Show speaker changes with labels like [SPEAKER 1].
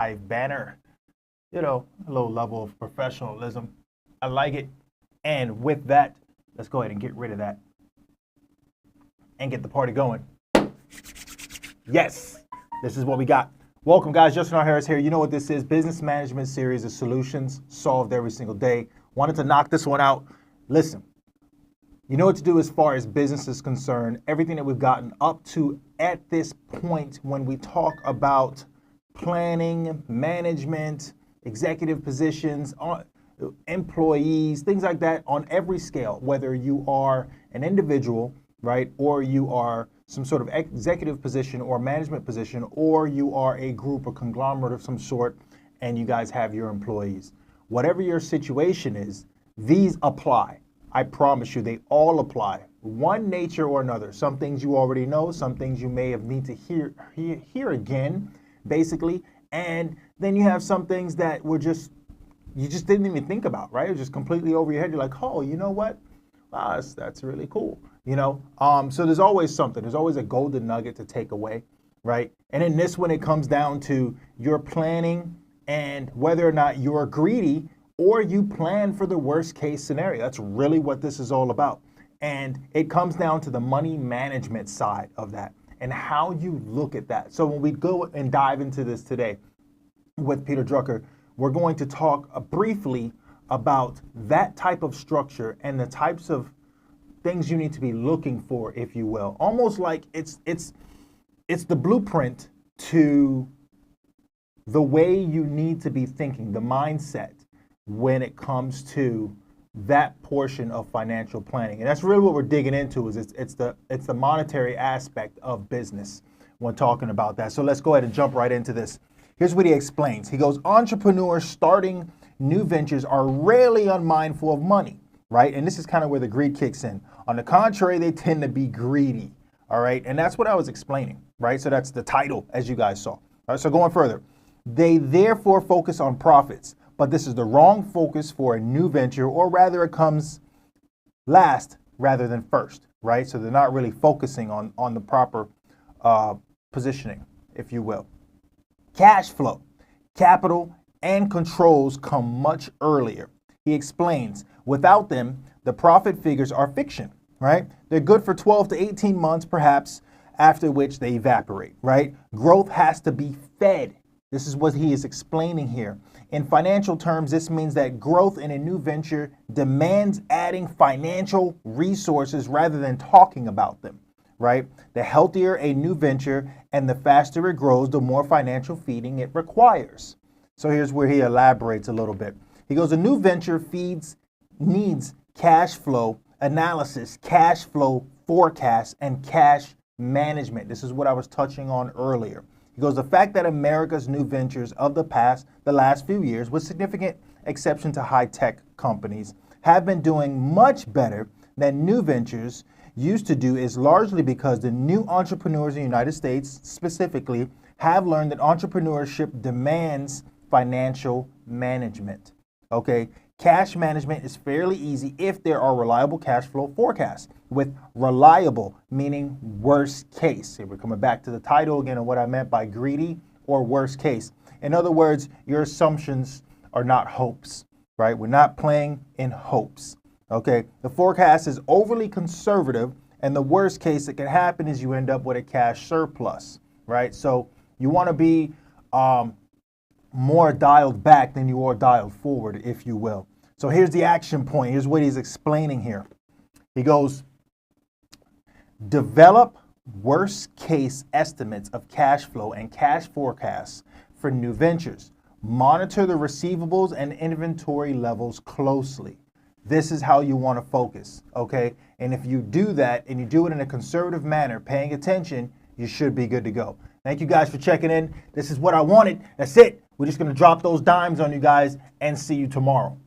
[SPEAKER 1] live banner. You know, a little level of professionalism. I like it. And with that, let's go ahead and get rid of that and get the party going. Yes, this is what we got. Welcome, guys. Justin R. Harris here. You know what this is. Business management series of solutions solved every single day. Wanted to knock this one out. Listen, you know what to do as far as business is concerned. Everything that we've gotten up to at this point when we talk about planning, management, executive positions, employees, things like that on every scale, whether you are an individual, right, or you are some sort of executive position or management position, or you are a group or conglomerate of some sort, and you guys have your employees. Whatever your situation is, these apply. I promise you, they all apply. One nature or another. Some things you already know, some things you may have need to hear again, basically. And then you have some things that were you just didn't even think about, right? It was just completely over your head. You're like, oh, you know what? Wow, that's really cool. You know, so there's always something. There's always a golden nugget to take away, right? And in this one, it comes down to your planning and whether or not you're greedy or you plan for the worst case scenario. That's really what this is all about. And it comes down to the money management side of that and how you look at that. So when we go and dive into this today with Peter Drucker, we're going to talk briefly about that type of structure and the types of things you need to be looking for, if you will. Almost like it's the blueprint to the way you need to be thinking, the mindset when it comes to that portion of financial planning. And that's really what we're digging into is it's the monetary aspect of business when talking about that. So let's go ahead and jump right into this. Here's what he explains. He goes, entrepreneurs starting new ventures are rarely unmindful of money, right? And this is kind of where the greed kicks in. On the contrary, they tend to be greedy, all right? And that's what I was explaining, right? So that's the title, as you guys saw. All right, so going further, they therefore focus on profits, but this is the wrong focus for a new venture, or rather it comes last rather than first, right? So they're not really focusing on the proper positioning, if you will. Cash flow, capital, and controls come much earlier. He explains, without them, the profit figures are fiction, right? They're good for 12 to 18 months, perhaps, after which they evaporate, right? Growth has to be fed. This is what he is explaining here. In financial terms, this means that growth in a new venture demands adding financial resources rather than talking about them, right? The healthier a new venture and the faster it grows, the more financial feeding it requires. So here's where he elaborates a little bit. He goes, a new venture needs cash flow analysis, cash flow forecast, and cash management. This is what I was touching on earlier. He goes, the fact that America's new ventures of the last few years, with significant exception to high-tech companies, have been doing much better than new ventures used to do is largely because the new entrepreneurs in the United States specifically have learned that entrepreneurship demands financial management. Okay, cash management is fairly easy if there are reliable cash flow forecasts, with reliable meaning worst case. Here we're coming back to the title again of what I meant by greedy or worst case. In other words, your assumptions are not hopes, right? We're not playing in hopes. Okay, the forecast is overly conservative, and the worst case that can happen is you end up with a cash surplus, right? So you want to be more dialed back than you are dialed forward, if you will. So here's the action point. Here's what he's explaining here. He goes, develop worst case estimates of cash flow and cash forecasts for new ventures. Monitor the receivables and inventory levels closely. This is how you want to focus, okay? And if you do that and you do it in a conservative manner, paying attention, you should be good to go. Thank you guys for checking in. This is what I wanted. That's it. We're just going to drop those dimes on you guys and see you tomorrow.